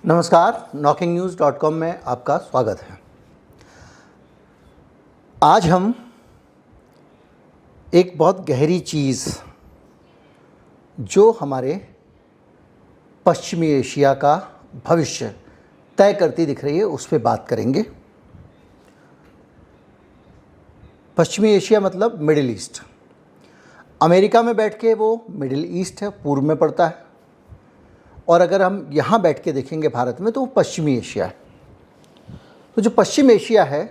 नमस्कार, knocking-news.com में आपका स्वागत है। आज हम एक बहुत गहरी चीज़ जो हमारे पश्चिमी एशिया का भविष्य तय करती दिख रही है उस पर बात करेंगे। पश्चिमी एशिया मतलब मिडिल ईस्ट। अमेरिका में बैठ के वो मिडिल ईस्ट है, पूर्व में पड़ता है, और अगर हम यहाँ बैठ के देखेंगे भारत में तो वो पश्चिमी एशिया है। तो जो पश्चिम एशिया है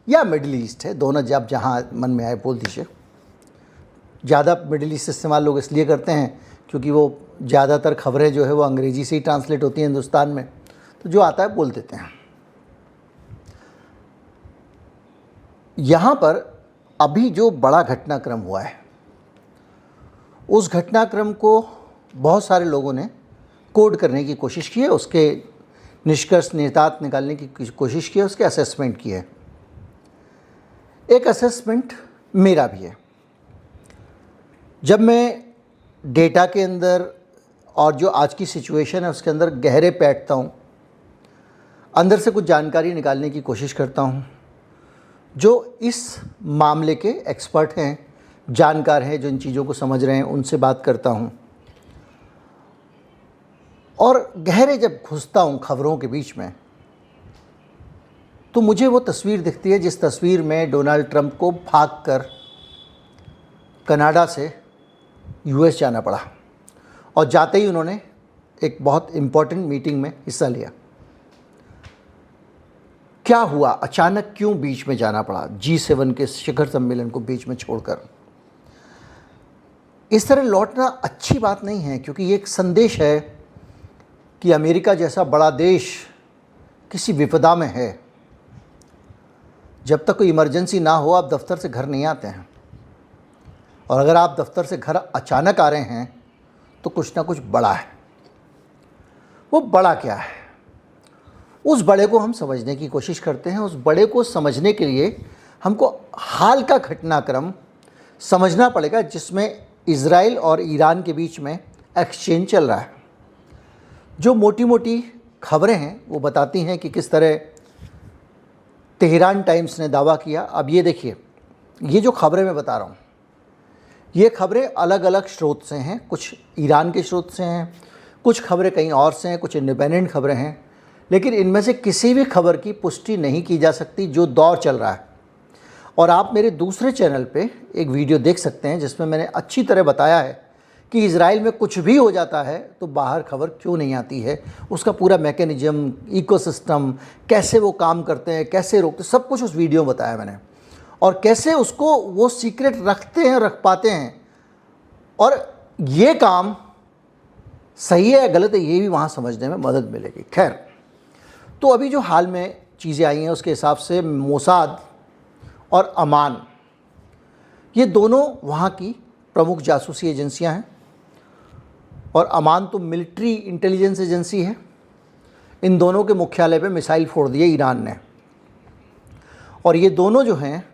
या मिडिल ईस्ट है, दोनों जब जहाँ मन में आए बोल दीजिए। ज़्यादा मिडिल ईस्ट इस्तेमाल लोग इसलिए करते हैं क्योंकि वो ज़्यादातर खबरें जो है वो अंग्रेज़ी से ही ट्रांसलेट होती हैं हिंदुस्तान में, तो जो आता है बोल देते हैं। यहाँ पर अभी जो बड़ा घटनाक्रम हुआ है उस घटनाक्रम को बहुत सारे लोगों ने कोड करने की कोशिश की है, उसके निष्कर्ष निहितार्थ निकालने की कोशिश की है, उसके असेसमेंट की है। एक असेसमेंट मेरा भी है। जब मैं डेटा के अंदर और जो आज की सिचुएशन है उसके अंदर गहरे बैठता हूँ, अंदर से कुछ जानकारी निकालने की कोशिश करता हूँ, जो इस मामले के एक्सपर्ट हैं, जानकार हैं, जो इन चीज़ों को समझ रहे हैं, उनसे बात करता हूँ और गहरे जब घुसता हूँ खबरों के बीच में तो मुझे वो तस्वीर दिखती है जिस तस्वीर में डोनाल्ड ट्रंप को भागकर कनाडा से यूएस जाना पड़ा और जाते ही उन्होंने एक बहुत इम्पॉर्टेंट मीटिंग में हिस्सा लिया। क्या हुआ, अचानक क्यों बीच में जाना पड़ा, G7 के शिखर सम्मेलन को बीच में छोड़कर? इस तरह लौटना अच्छी बात नहीं है, क्योंकि ये एक संदेश है कि अमेरिका जैसा बड़ा देश किसी विपदा में है। जब तक कोई इमरजेंसी ना हो आप दफ्तर से घर नहीं आते हैं, और अगर आप दफ्तर से घर अचानक आ रहे हैं तो कुछ ना कुछ बड़ा है। वो बड़ा क्या है, उस बड़े को हम समझने की कोशिश करते हैं। उस बड़े को समझने के लिए हमको हाल का घटनाक्रम समझना पड़ेगा जिसमें इजराइल और ईरान के बीच में एक्सचेंज चल रहा है। जो मोटी मोटी खबरें हैं वो बताती हैं कि किस तरह तेहरान टाइम्स ने दावा किया। अब ये देखिए, ये जो खबरें मैं बता रहा हूँ ये खबरें अलग अलग स्रोत से हैं। कुछ ईरान के स्रोत से हैं, कुछ खबरें कहीं और से हैं, कुछ इंडिपेंडेंट खबरें हैं, लेकिन इनमें से किसी भी खबर की पुष्टि नहीं की जा सकती जो दौर चल रहा है। और आप मेरे दूसरे चैनल पे एक वीडियो देख सकते हैं जिसमें मैंने अच्छी तरह बताया है कि इजराइल में कुछ भी हो जाता है तो बाहर खबर क्यों नहीं आती है, उसका पूरा मैकेनिज्म, इकोसिस्टम, कैसे वो काम करते हैं, कैसे रोकते, सब कुछ उस वीडियो में बताया मैंने, और कैसे उसको वो सीक्रेट रखते हैं, रख पाते हैं, और ये काम सही है या गलत है ये भी वहाँ समझने में मदद मिलेगी। खैर, तो अभी जो हाल में चीज़ें आई हैं उसके हिसाब से मोसाद और अमान, ये दोनों वहाँ की प्रमुख जासूसी एजेंसियां हैं, और अमान तो मिलिट्री इंटेलिजेंस एजेंसी है। इन दोनों के मुख्यालय पे मिसाइल फोड़ दिए ईरान ने, और ये दोनों जो हैं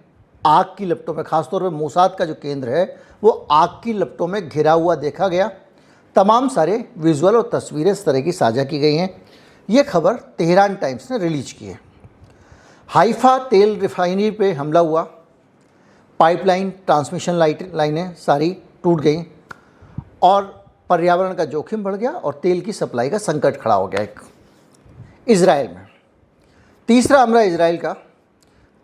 आग की लपटों में, ख़ासतौर पे मोसाद का जो केंद्र है वो आग की लपटों में घिरा हुआ देखा गया। तमाम सारे विजुअल और तस्वीरें इस तरह की साझा की गई हैं। ये खबर तेहरान टाइम्स ने रिलीज की है। हाइफा तेल रिफाइनरी पे हमला हुआ, पाइपलाइन, ट्रांसमिशन लाइनें सारी टूट गई, और पर्यावरण का जोखिम बढ़ गया, और तेल की सप्लाई का संकट खड़ा हो गया एक इजराइल में। तीसरा हमला इजराइल का,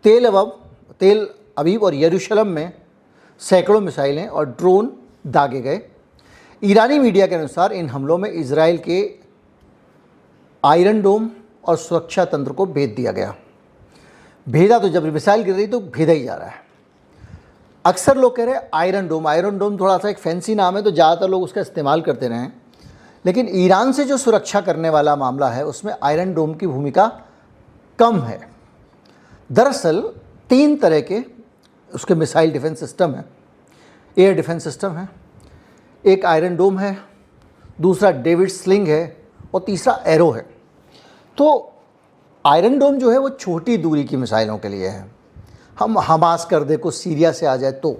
तेल अवीव और यरूशलेम में सैकड़ों मिसाइलें और ड्रोन दागे गए। ईरानी मीडिया के अनुसार इन हमलों में इजराइल के आयरन डोम और सुरक्षा तंत्र को भेद दिया गया। भेदा तो जब मिसाइल गिर रही तो भेदा ही जा रहा है। अक्सर लोग कह रहे हैं आयरन डोम थोड़ा सा एक फैंसी नाम है तो ज़्यादातर लोग उसका इस्तेमाल करते रहे हैं, लेकिन ईरान से जो सुरक्षा करने वाला मामला है उसमें आयरन डोम की भूमिका कम है। दरअसल 3 तरह के उसके मिसाइल डिफेंस सिस्टम है, एयर डिफेंस सिस्टम है, एक आयरन डोम है, दूसरा डेविड स्लिंग है, और तीसरा एरो है। तो आयरन डोम जो है वो छोटी दूरी की मिसाइलों के लिए है, हम हमास कर दे कुछ सीरिया से आ जाए तो,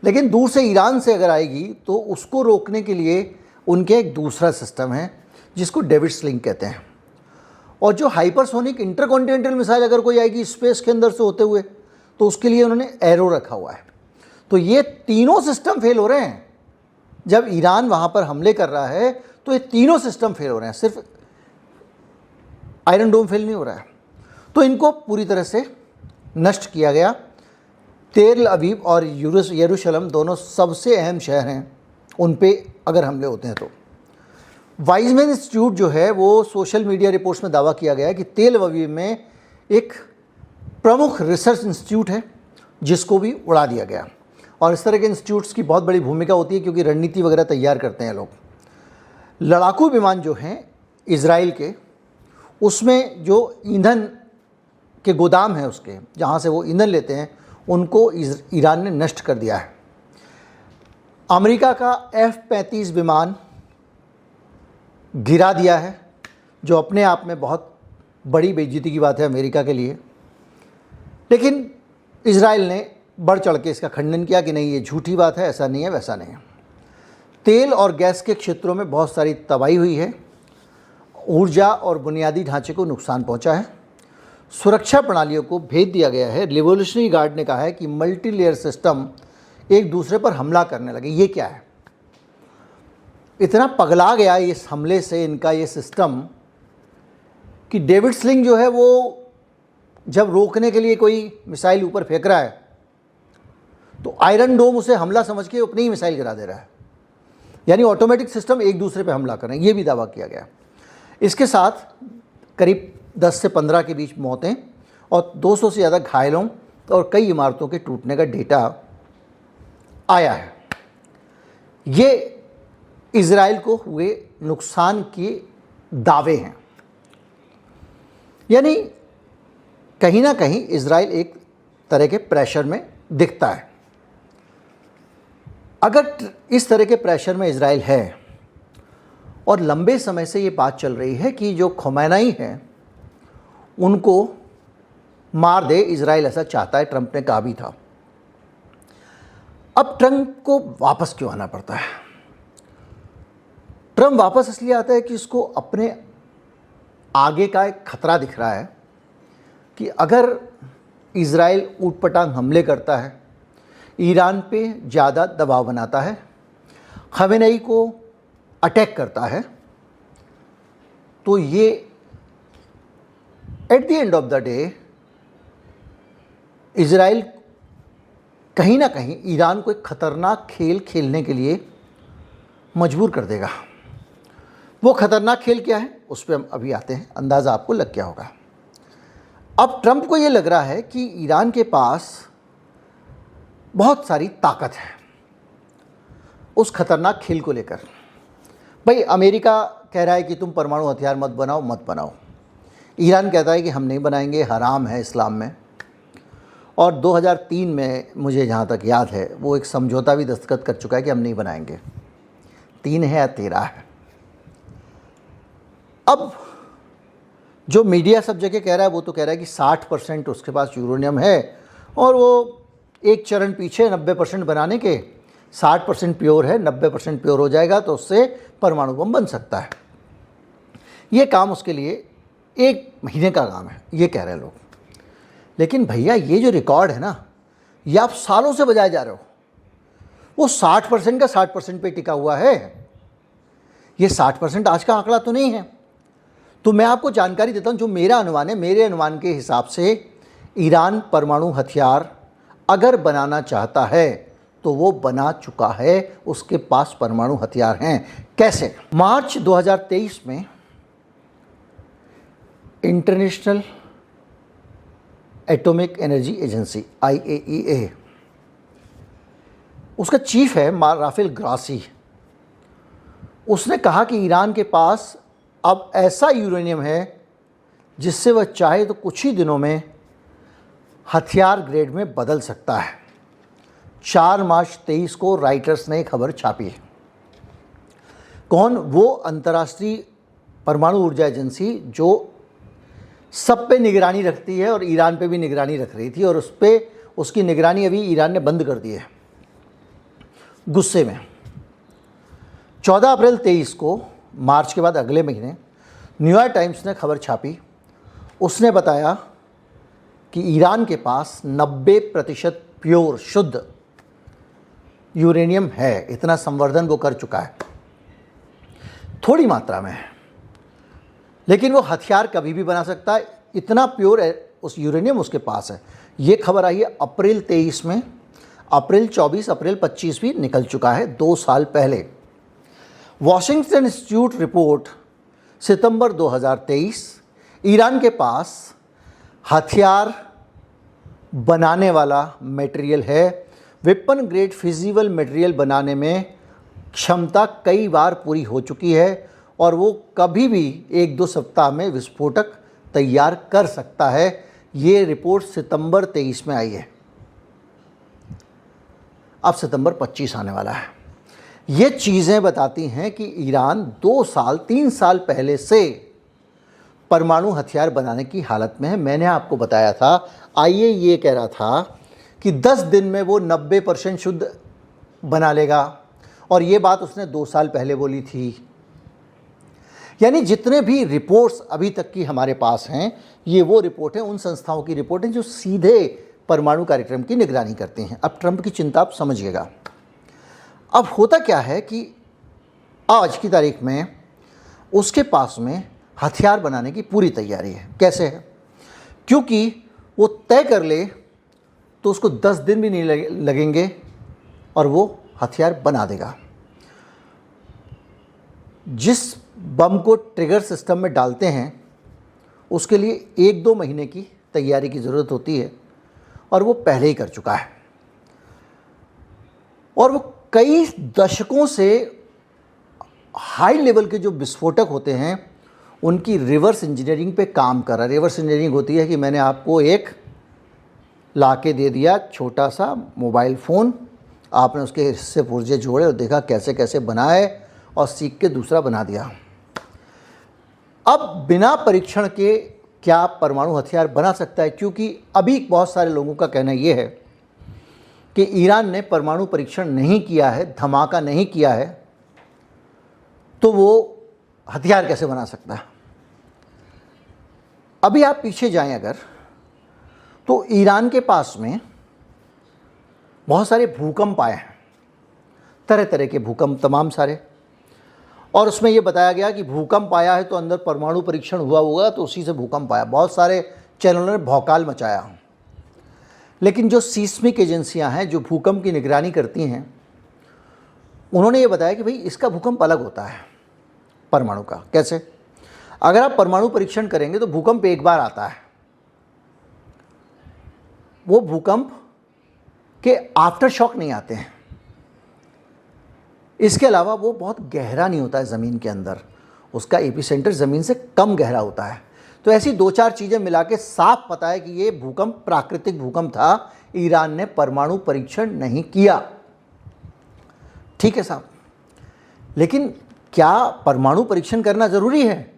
लेकिन दूर से ईरान से अगर आएगी तो उसको रोकने के लिए उनके एक दूसरा सिस्टम है जिसको डेविड स्लिंग कहते हैं। और जो हाइपरसोनिक इंटरकॉन्टिनेंटल मिसाइल अगर कोई आएगी स्पेस के अंदर से होते हुए, तो उसके लिए उन्होंने एरो रखा हुआ है। तो ये तीनों सिस्टम फेल हो रहे हैं। जब ईरान वहाँ पर हमले कर रहा है तो ये तीनों सिस्टम फेल हो रहे हैं, सिर्फ आयरन डोम फेल नहीं हो रहा है। तो इनको पूरी तरह से नष्ट किया गया। तेल अवीव और यरूशलेम दोनों सबसे अहम शहर हैं, उन पे अगर हमले होते हैं तो। वाइजमैन इंस्टीट्यूट जो है वो सोशल मीडिया रिपोर्ट्स में दावा किया गया है कि तेल अवीव में एक प्रमुख रिसर्च इंस्टीट्यूट है जिसको भी उड़ा दिया गया। और इस तरह के इंस्टीट्यूट्स की बहुत बड़ी भूमिका होती है क्योंकि रणनीति वगैरह तैयार करते हैं लोग। लड़ाकू विमान जो हैं इजराइल के, उसमें जो ईंधन के गोदाम हैं उसके, जहाँ से वो ईंधन लेते हैं, उनको ईरान ने नष्ट कर दिया है। अमेरिका का F-35 विमान गिरा दिया है, जो अपने आप में बहुत बड़ी बेइज्जती की बात है अमेरिका के लिए। लेकिन इजराइल ने बढ़ चढ़ के इसका खंडन किया कि नहीं, ये झूठी बात है, ऐसा नहीं है, वैसा नहीं है। तेल और गैस के क्षेत्रों में बहुत सारी तबाही हुई है, ऊर्जा और बुनियादी ढांचे को नुकसान पहुंचा है, सुरक्षा प्रणालियों को भेज दिया गया है। रिवोल्यूशनरी गार्ड ने कहा है कि मल्टी लेयर सिस्टम एक दूसरे पर हमला करने लगे। ये क्या है? इतना पगला गया इस हमले से इनका ये सिस्टम कि डेविड स्लिंग जो है वो जब रोकने के लिए कोई मिसाइल ऊपर फेंक रहा है तो आयरन डोम उसे हमला समझ के अपनी ही मिसाइल गिरा दे रहा है। यानी ऑटोमेटिक सिस्टम एक दूसरे पे हमला कर रहे हैं, ये भी दावा किया गया। इसके साथ करीब 10 से 15 के बीच मौतें और 200 से ज़्यादा घायलों और कई इमारतों के टूटने का डेटा आया है। ये इजराइल को हुए नुकसान के दावे हैं। यानी कहीं ना कहीं इजराइल एक तरह के प्रेशर में दिखता है। अगर इस तरह के प्रेशर में इजराइल है और लंबे समय से ये बात चल रही है कि जो खमेनी है उनको मार दे इजराइल, ऐसा चाहता है, ट्रंप ने कहा भी था। अब ट्रंप को वापस क्यों आना पड़ता है? ट्रंप वापस इसलिए आता है कि उसको अपने आगे का एक खतरा दिख रहा है कि अगर इजराइल ऊटपटांग हमले करता है, ईरान पे ज़्यादा दबाव बनाता है, खमेनी को अटैक करता है, तो ये at the end of the day Israel कहीं ना कहीं ईरान को एक खतरनाक खेल खेलने के लिए मजबूर कर देगा। वो खतरनाक खेल क्या है उस पर हम अभी आते हैं, अंदाज़ा आपको लग गया होगा। अब ट्रंप को ये लग रहा है कि ईरान के पास बहुत सारी ताकत है उस खतरनाक खेल को लेकर। भाई अमेरिका कह रहा है कि तुम परमाणु हथियार मत बनाओ। ईरान कहता है कि हम नहीं बनाएंगे, हराम है इस्लाम में। और 2003 में मुझे जहाँ तक याद है वो एक समझौता भी दस्तखत कर चुका है कि हम नहीं बनाएंगे। 3 है या 13 है। अब जो मीडिया सब जगह कह रहा है वो तो कह रहा है कि 60% उसके पास यूरेनियम है और वो एक चरण पीछे 90% बनाने के, 60% प्योर है, 90% प्योर हो जाएगा तो उससे परमाणु बम बन सकता है। ये काम उसके लिए 1 महीने का काम है, ये कह रहे हैं लोग। लेकिन भैया ये जो रिकॉर्ड है ना, ये आप सालों से बजाए जा रहे हो। वो 60% का 60% पे टिका हुआ है। ये 60% आज का आंकड़ा तो नहीं है। तो मैं आपको जानकारी देता हूँ जो मेरा अनुमान है। मेरे अनुमान के हिसाब से ईरान परमाणु हथियार अगर बनाना चाहता है तो वो बना चुका है, उसके पास परमाणु हथियार हैं। कैसे? मार्च 2023 में international atomic energy agency IAEA, उसका चीफ है राफेल ग्रासी, उसने कहा कि ईरान के पास अब ऐसा यूरेनियम है जिससे वह चाहे तो कुछ ही दिनों में हथियार ग्रेड में बदल सकता है। 4 मार्च 23 को राइटर्स ने खबर छापी है। कौन? वो अंतर्राष्ट्रीय परमाणु ऊर्जा एजेंसी जो सब पे निगरानी रखती है और ईरान पे भी निगरानी रख रही थी, और उस पे उसकी निगरानी अभी ईरान ने बंद कर दी है गुस्से में। 14 अप्रैल 23 को मार्च के बाद अगले महीने न्यूयॉर्क टाइम्स ने खबर छापी। उसने बताया कि ईरान के पास 90% प्योर शुद्ध यूरेनियम है। इतना संवर्धन वो कर चुका है, थोड़ी मात्रा में है, लेकिन वो हथियार कभी भी बना सकता है। इतना प्योर उस यूरेनियम उसके पास है। ये खबर आई है अप्रैल 23 में। अप्रैल 24, अप्रैल 25 भी निकल चुका है, 2 साल पहले। वॉशिंगटन इंस्टीट्यूट रिपोर्ट सितंबर 2023, ईरान के पास हथियार बनाने वाला मटेरियल है। वेपन ग्रेड फिजिबल मटेरियल बनाने में क्षमता कई बार पूरी हो चुकी है और वो कभी भी 1-2 सप्ताह में विस्फोटक तैयार कर सकता है। ये रिपोर्ट सितंबर 23 में आई है। अब सितंबर 25 आने वाला है। ये चीज़ें बताती हैं कि ईरान 2 साल 3 साल पहले से परमाणु हथियार बनाने की हालत में है। मैंने आपको बताया था, आइए ये कह रहा था कि 10 दिन में वो 90% शुद्ध बना लेगा, और ये बात उसने 2 साल पहले बोली थी। यानी जितने भी रिपोर्ट्स अभी तक की हमारे पास हैं, ये वो रिपोर्ट हैं, उन संस्थाओं की रिपोर्ट हैं जो सीधे परमाणु कार्यक्रम की निगरानी करती हैं। अब ट्रंप की चिंता आप समझिएगा। अब होता क्या है कि आज की तारीख में उसके पास में हथियार बनाने की पूरी तैयारी है। कैसे है? क्योंकि वो तय कर ले तो उसको 10 दिन भी नहीं लगेंगे और वो हथियार बना देगा। जिस बम को ट्रिगर सिस्टम में डालते हैं उसके लिए 1-2 महीने की तैयारी की ज़रूरत होती है, और वो पहले ही कर चुका है। और वो कई दशकों से हाई लेवल के जो विस्फोटक होते हैं उनकी रिवर्स इंजीनियरिंग पे काम कर रहा है। रिवर्स इंजीनियरिंग होती है कि मैंने आपको एक ला के दे दिया छोटा सा मोबाइल फ़ोन, आपने उसके हिस्से पुर्जे जोड़े और देखा कैसे कैसे बनाए और सीख के दूसरा बना दिया। अब बिना परीक्षण के क्या परमाणु हथियार बना सकता है? क्योंकि अभी बहुत सारे लोगों का कहना ये है कि ईरान ने परमाणु परीक्षण नहीं किया है, धमाका नहीं किया है, तो वो हथियार कैसे बना सकता है? अभी आप पीछे जाएं अगर, तो ईरान के पास में बहुत सारे भूकंप आए हैं, तरह तरह के भूकंप, तमाम सारे। और उसमें ये बताया गया कि भूकंप आया है तो अंदर परमाणु परीक्षण हुआ होगा, तो उसी से भूकंप आया। बहुत सारे चैनलों ने भौकाल मचाया। लेकिन जो सीस्मिक एजेंसियां हैं जो भूकंप की निगरानी करती हैं, उन्होंने ये बताया कि भाई इसका भूकंप अलग होता है परमाणु का। कैसे? अगर आप परमाणु परीक्षण करेंगे तो भूकंप एक बार आता है, वो भूकंप के आफ्टर शॉक नहीं आते हैं। इसके अलावा वो बहुत गहरा नहीं होता है ज़मीन के अंदर, उसका एपिसेंटर ज़मीन से कम गहरा होता है। तो ऐसी 2-4 चीज़ें मिला के साफ पता है कि ये भूकंप प्राकृतिक भूकंप था, ईरान ने परमाणु परीक्षण नहीं किया। ठीक है साहब, लेकिन क्या परमाणु परीक्षण करना ज़रूरी है?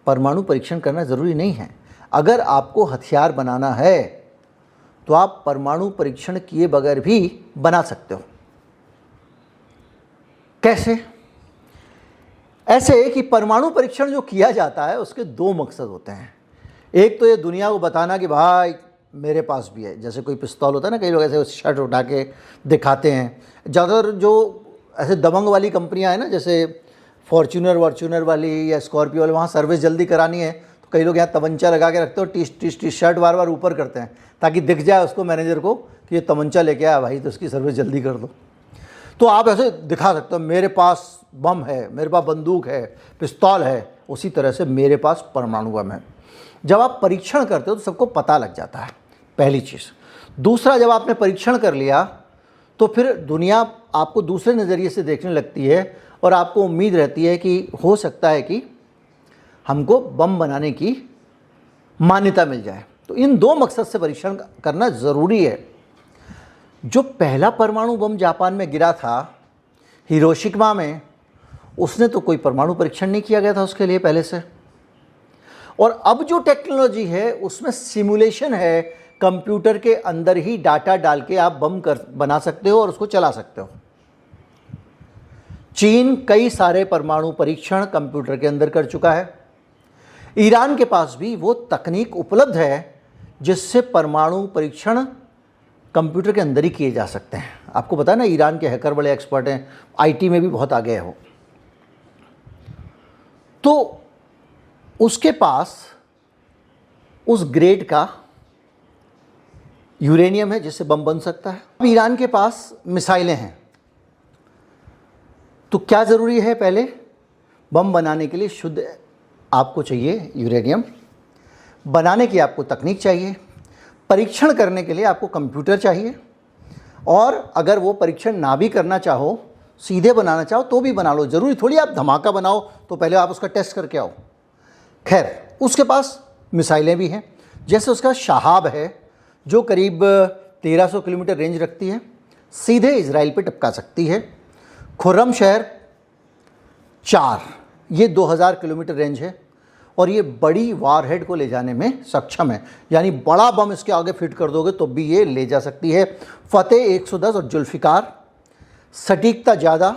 परमाणु परीक्षण करना ज़रूरी नहीं है। अगर आपको हथियार बनाना है तो आप परमाणु परीक्षण किए बगैर भी बना सकते हो। कैसे? ऐसे कि परमाणु परीक्षण जो किया जाता है उसके 2 मकसद होते हैं। एक तो ये दुनिया को बताना कि भाई मेरे पास भी है। जैसे कोई पिस्तौल होता है ना, कई लोग ऐसे शर्ट उठा के दिखाते हैं। ज़्यादातर जो ऐसे दबंग वाली कंपनियां हैं ना, जैसे फॉर्च्यूनर वाली या स्कॉर्पियो वाली, वहाँ सर्विस जल्दी करानी है तो कई लोग यहाँ तमंचा लगा के रखते हो, टी शर्ट बार बार ऊपर करते हैं ताकि दिख जाए उसको, मैनेजर को, कि ये तमंचा लेके आया भाई, तो उसकी सर्विस जल्दी कर दो। तो आप ऐसे दिखा सकते हो मेरे पास बम है, मेरे पास बंदूक है, पिस्तौल है। उसी तरह से मेरे पास परमाणु बम है। जब आप परीक्षण करते हो तो सबको पता लग जाता है, पहली चीज़। दूसरा, जब आपने परीक्षण कर लिया तो फिर दुनिया आपको दूसरे नज़रिए से देखने लगती है और आपको उम्मीद रहती है कि हो सकता है कि हमको बम बनाने की मान्यता मिल जाए। तो इन 2 मकसद से परीक्षण करना ज़रूरी है। जो पहला परमाणु बम जापान में गिरा था, हिरोशिमा में, उसने तो कोई परमाणु परीक्षण नहीं किया गया था उसके लिए पहले से। और अब जो टेक्नोलॉजी है उसमें सिमुलेशन है, कंप्यूटर के अंदर ही डाटा डाल के आप बम बना सकते हो और उसको चला सकते हो। चीन कई सारे परमाणु परीक्षण कंप्यूटर के अंदर कर चुका है। ईरान के पास भी वो तकनीक उपलब्ध है जिससे परमाणु परीक्षण कंप्यूटर के अंदर ही किए जा सकते हैं। आपको पता है ना, ईरान के हैकर बड़े एक्सपर्ट हैं, आईटी में भी बहुत आगे है वो। तो उसके पास उस ग्रेड का यूरेनियम है जिससे बम बन सकता है। अब ईरान के पास मिसाइलें हैं, तो क्या ज़रूरी है? पहले बम बनाने के लिए शुद्ध आपको चाहिए यूरेनियम, बनाने की आपको तकनीक चाहिए, परीक्षण करने के लिए आपको कंप्यूटर चाहिए, और अगर वो परीक्षण ना भी करना चाहो, सीधे बनाना चाहो तो भी बना लो। ज़रूरी थोड़ी आप धमाका बनाओ तो पहले आप उसका टेस्ट करके आओ। खैर, उसके पास मिसाइलें भी हैं, जैसे उसका शहाब है जो करीब 1300 किलोमीटर रेंज रखती है, सीधे इजराइल पे टपका सकती है। खुर्रमशहर 4, ये 2000 किलोमीटर रेंज है, और ये बड़ी वारहेड को ले जाने में सक्षम है, यानी बड़ा बम इसके आगे फिट कर दोगे तो भी ये ले जा सकती है। फतेह 110 और जुल्फ़िकार सटीकता ज़्यादा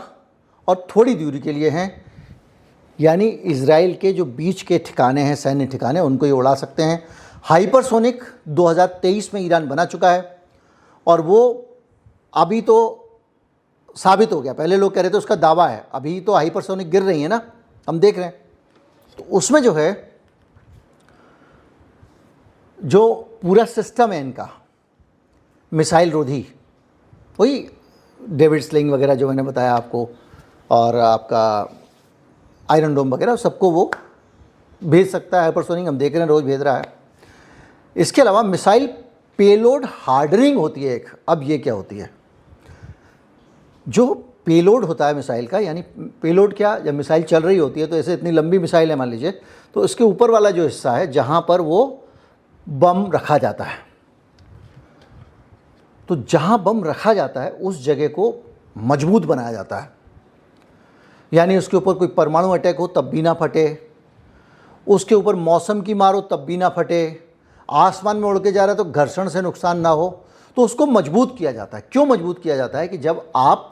और थोड़ी दूरी के लिए हैं, यानी इजराइल के जो बीच के ठिकाने हैं, सैन्य ठिकाने, उनको ये उड़ा सकते हैं। हाइपरसोनिक 2023 में ईरान बना चुका है, और वो अभी तो साबित हो गया। पहले लोग कह रहे थे उसका दावा है, अभी तो हाइपरसोनिक गिर रही है ना, हम देख रहे हैं। तो उसमें जो है, जो पूरा सिस्टम है इनका मिसाइल रोधी, वही डेविड स्लिंग वगैरह जो मैंने बताया आपको, और आपका आयरन डोम वगैरह, सबको वो भेज सकता है। हाइपरसोनिक हम देख रहे हैं, रोज़ भेज रहा है। इसके अलावा मिसाइल पेलोड हार्डनिंग होती है एक। अब ये क्या होती है? जो पेलोड होता है मिसाइल का, यानी पेलोड क्या, जब मिसाइल चल रही होती है तो ऐसे इतनी लंबी मिसाइल है मान लीजिए, तो इसके ऊपर वाला जो हिस्सा है जहाँ पर वो बम रखा जाता है, तो जहाँ बम रखा जाता है उस जगह को मजबूत बनाया जाता है, यानी उसके ऊपर कोई परमाणु अटैक हो तब भी ना फटे, उसके ऊपर मौसम की मार हो तब भी ना फटे, आसमान में उड़ के जा रहा है तो घर्षण से नुकसान ना हो, तो उसको मजबूत किया जाता है। क्यों मजबूत किया जाता है? कि जब आप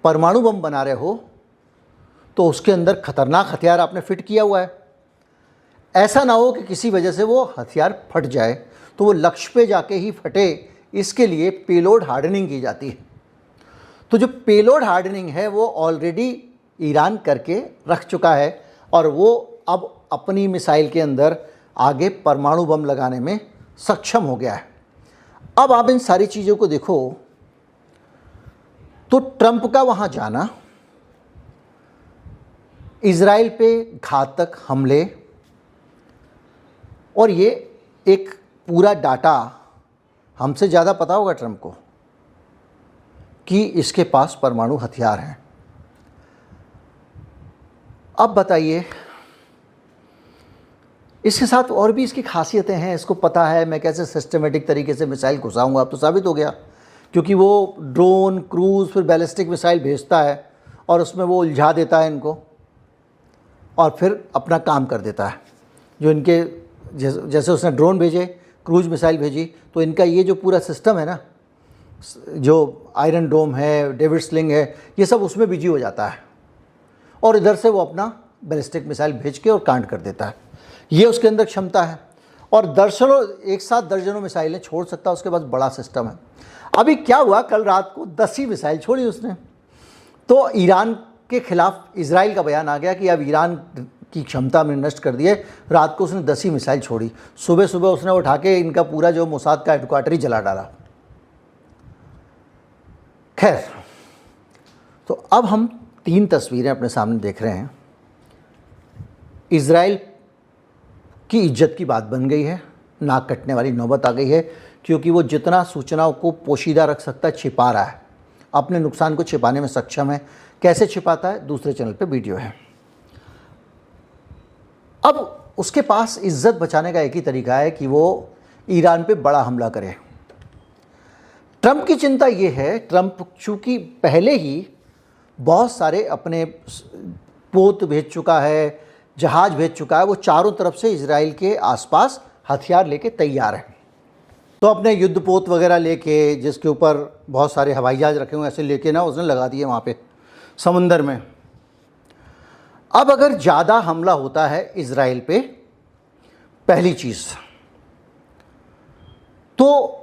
परमाणु बम बना रहे हो तो उसके अंदर खतरनाक हथियार आपने फिट किया हुआ है, ऐसा ना हो कि किसी वजह से वो हथियार फट जाए, तो वो लक्ष्य पे जाके ही फटे, इसके लिए पेलोड हार्डनिंग की जाती है। तो जो पेलोड हार्डनिंग है वो ऑलरेडी ईरान करके रख चुका है, और वो अब अपनी मिसाइल के अंदर आगे परमाणु बम लगाने में सक्षम हो गया है। अब आप इन सारी चीज़ों को देखो तो ट्रंप का वहाँ जाना, इजराइल पे घातक हमले, और ये एक पूरा डाटा हमसे ज़्यादा पता होगा ट्रंप को कि इसके पास परमाणु हथियार हैं। अब बताइए, इसके साथ और भी इसकी खासियतें हैं, इसको पता है मैं कैसे सिस्टमेटिक तरीके से मिसाइल घुसाऊंगा। अब तो साबित हो गया, क्योंकि वो ड्रोन, क्रूज़, फिर बैलिस्टिक मिसाइल भेजता है और उसमें वो उलझा देता है इनको, और फिर अपना काम कर देता है। जो इनके जैसे उसने ड्रोन भेजे, क्रूज मिसाइल भेजी, तो इनका ये जो पूरा सिस्टम है ना, जो आयरन डोम है, डेविड स्लिंग है, ये सब उसमें बिजी हो जाता है, और इधर से वो अपना बैलिस्टिक मिसाइल भेज के और कांड कर देता है। ये उसके अंदर क्षमता है, और दर्जनों, एक साथ दर्जनों मिसाइलें छोड़ सकता है, उसके पास बड़ा सिस्टम है। अभी क्या हुआ, कल रात को 10 ही मिसाइल छोड़ी उसने, तो ईरान के खिलाफ इजराइल का बयान आ गया कि अब ईरान की क्षमता हमने नष्ट कर दी है। रात को उसने 10 ही मिसाइल छोड़ी, सुबह सुबह उसने उठा के इनका पूरा जो मोसाद का हेडक्वार्टर ही जला डाला। खैर, तो अब हम 3 तस्वीरें अपने सामने देख रहे हैं। इजराइल की इज्जत की बात बन गई है, नाक कटने वाली नौबत आ गई है, क्योंकि वो जितना सूचनाओं को पोशीदा रख सकता है छिपा रहा है, अपने नुकसान को छिपाने में सक्षम है। कैसे छिपाता है, दूसरे चैनल पे वीडियो है। अब उसके पास इज्जत बचाने का एक ही तरीका है कि वो ईरान पे बड़ा हमला करे। ट्रंप की चिंता ये है, ट्रंप चूँकि पहले ही बहुत सारे अपने पोत भेज चुका है, जहाज़ भेज चुका है, वो चारों तरफ से इजराइल के आसपास हथियार लेके तैयार है। तो अपने युद्धपोत वगैरह लेके, जिसके ऊपर बहुत सारे हवाई जहाज़ रखे हुए ऐसे लेके ना उसने लगा दिए वहाँ पे, समुंदर में। अब अगर ज़्यादा हमला होता है इज़राइल पे, पहली चीज़ तो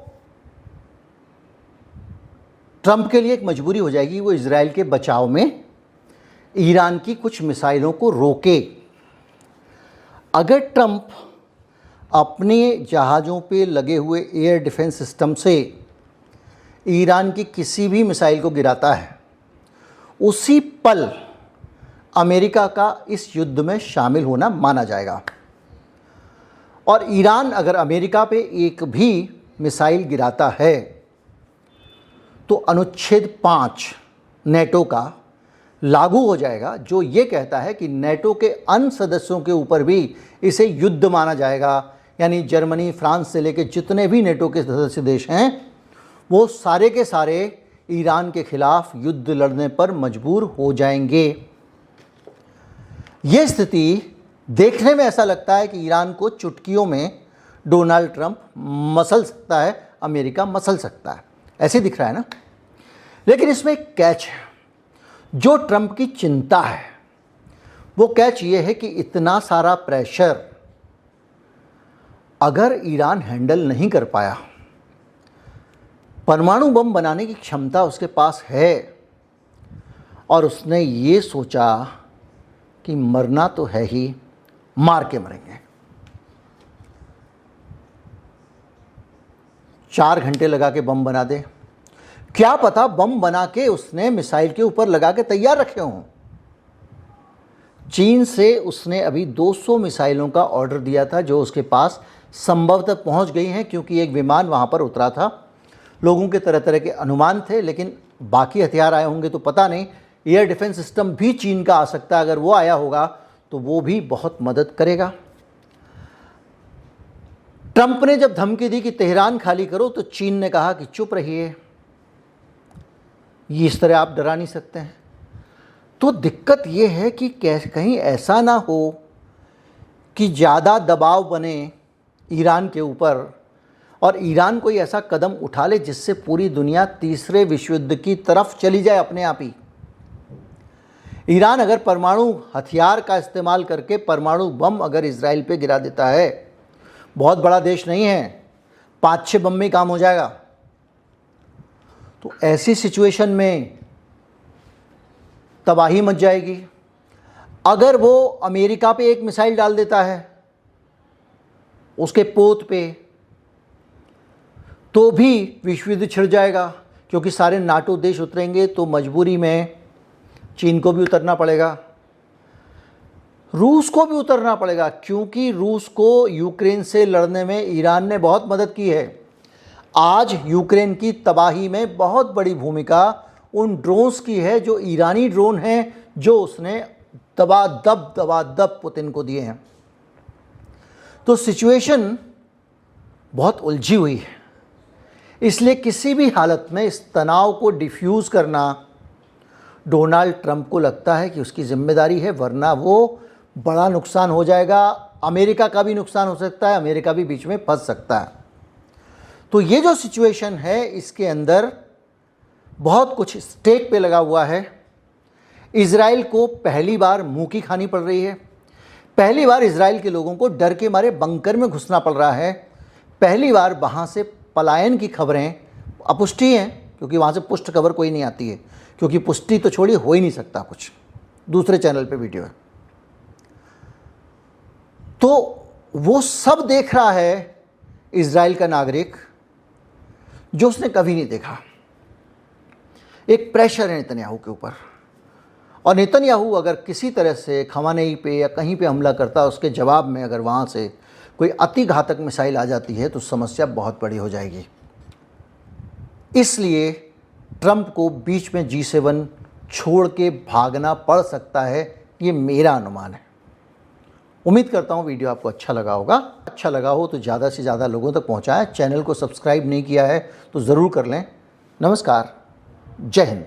ट्रंप के लिए एक मजबूरी हो जाएगी, वो इज़राइल के बचाव में ईरान की कुछ मिसाइलों को रोके। अगर ट्रंप अपने जहाज़ों पे लगे हुए एयर डिफेंस सिस्टम से ईरान की किसी भी मिसाइल को गिराता है, उसी पल अमेरिका का इस युद्ध में शामिल होना माना जाएगा। और ईरान अगर अमेरिका पे एक भी मिसाइल गिराता है तो अनुच्छेद 5 नेटो का लागू हो जाएगा, जो ये कहता है कि नेटो के अन्य सदस्यों के ऊपर भी इसे युद्ध माना जाएगा। यानी जर्मनी, फ्रांस से लेकर जितने भी नेटो के सदस्य देश हैं वो सारे के सारे ईरान के खिलाफ युद्ध लड़ने पर मजबूर हो जाएंगे। ये स्थिति देखने में ऐसा लगता है कि ईरान को चुटकियों में डोनाल्ड ट्रंप मसल सकता है, अमेरिका मसल सकता है, ऐसे दिख रहा है ना। लेकिन इसमें एक कैच है, जो ट्रंप की चिंता है वो कैच ये है कि इतना सारा प्रेशर अगर ईरान हैंडल नहीं कर पाया, परमाणु बम बनाने की क्षमता उसके पास है और उसने ये सोचा कि मरना तो है ही, मार के मरेंगे। 4 घंटे लगा के बम बना दे, क्या पता बम बना के उसने मिसाइल के ऊपर लगा के तैयार रखे हों। चीन से उसने अभी 200 मिसाइलों का ऑर्डर दिया था जो उसके पास संभवतः पहुंच गई हैं, क्योंकि एक विमान वहां पर उतरा था। लोगों के तरह तरह के अनुमान थे, लेकिन बाकी हथियार आए होंगे तो पता नहीं। एयर डिफेंस सिस्टम भी चीन का आ सकता है, अगर वो आया होगा तो वो भी बहुत मदद करेगा। ट्रंप ने जब धमकी दी कि तेहरान खाली करो, तो चीन ने कहा कि चुप रहिए, ये इस तरह आप डरा नहीं सकते हैं। तो दिक्कत ये है कि कहीं ऐसा ना हो कि ज़्यादा दबाव बने ईरान के ऊपर और ईरान कोई ऐसा कदम उठा ले जिससे पूरी दुनिया तीसरे विश्व युद्ध की तरफ चली जाए अपने आप ही। ईरान अगर परमाणु हथियार का इस्तेमाल करके परमाणु बम अगर इजराइल पे गिरा देता है, बहुत बड़ा देश नहीं है, 5-6 बम में काम हो जाएगा। तो ऐसी सिचुएशन में तबाही मच जाएगी। अगर वो अमेरिका पे एक मिसाइल डाल देता है उसके पोत पे, तो भी विश्व युद्ध छिड़ जाएगा, क्योंकि सारे नाटो देश उतरेंगे तो मजबूरी में चीन को भी उतरना पड़ेगा, रूस को भी उतरना पड़ेगा, क्योंकि रूस को यूक्रेन से लड़ने में ईरान ने बहुत मदद की है। आज यूक्रेन की तबाही में बहुत बड़ी भूमिका उन ड्रोन्स की है जो ईरानी ड्रोन हैं, जो उसने दबा-दब पुतिन को दिए हैं। तो सिचुएशन बहुत उलझी हुई है, इसलिए किसी भी हालत में इस तनाव को डिफ्यूज़ करना डोनाल्ड ट्रंप को लगता है कि उसकी जिम्मेदारी है, वरना वो बड़ा नुकसान हो जाएगा। अमेरिका का भी नुकसान हो सकता है, अमेरिका भी बीच में फंस सकता है। तो ये जो सिचुएशन है, इसके अंदर बहुत कुछ स्टेक पे लगा हुआ है। इजराइल को पहली बार मुंह की खानी पड़ रही है। पहली बार इजराइल के लोगों को डर के मारे बंकर में घुसना पड़ रहा है। पहली बार वहाँ से पलायन की खबरें अपुष्टि हैं, क्योंकि वहाँ से पुष्ट खबर कोई नहीं आती है, क्योंकि पुष्टि तो छोड़िए, हो ही नहीं सकता कुछ। दूसरे चैनल पे वीडियो है। तो वो सब देख रहा है इजराइल का नागरिक, जो उसने कभी नहीं देखा। एक प्रेशर है नेतन्याहू के ऊपर, और नेतन्याहू अगर किसी तरह से खमानेई पे या कहीं पे हमला करता, उसके जवाब में अगर वहाँ से कोई अति घातक मिसाइल आ जाती है तो समस्या बहुत बड़ी हो जाएगी। इसलिए ट्रंप को बीच में G7 छोड़ के भागना पड़ सकता है, ये मेरा अनुमान है। उम्मीद करता हूँ वीडियो आपको अच्छा लगा होगा। अच्छा लगा हो तो ज़्यादा से ज़्यादा लोगों तक पहुँचाएं। चैनल को सब्सक्राइब नहीं किया है तो ज़रूर कर लें। नमस्कार, जय हिंद।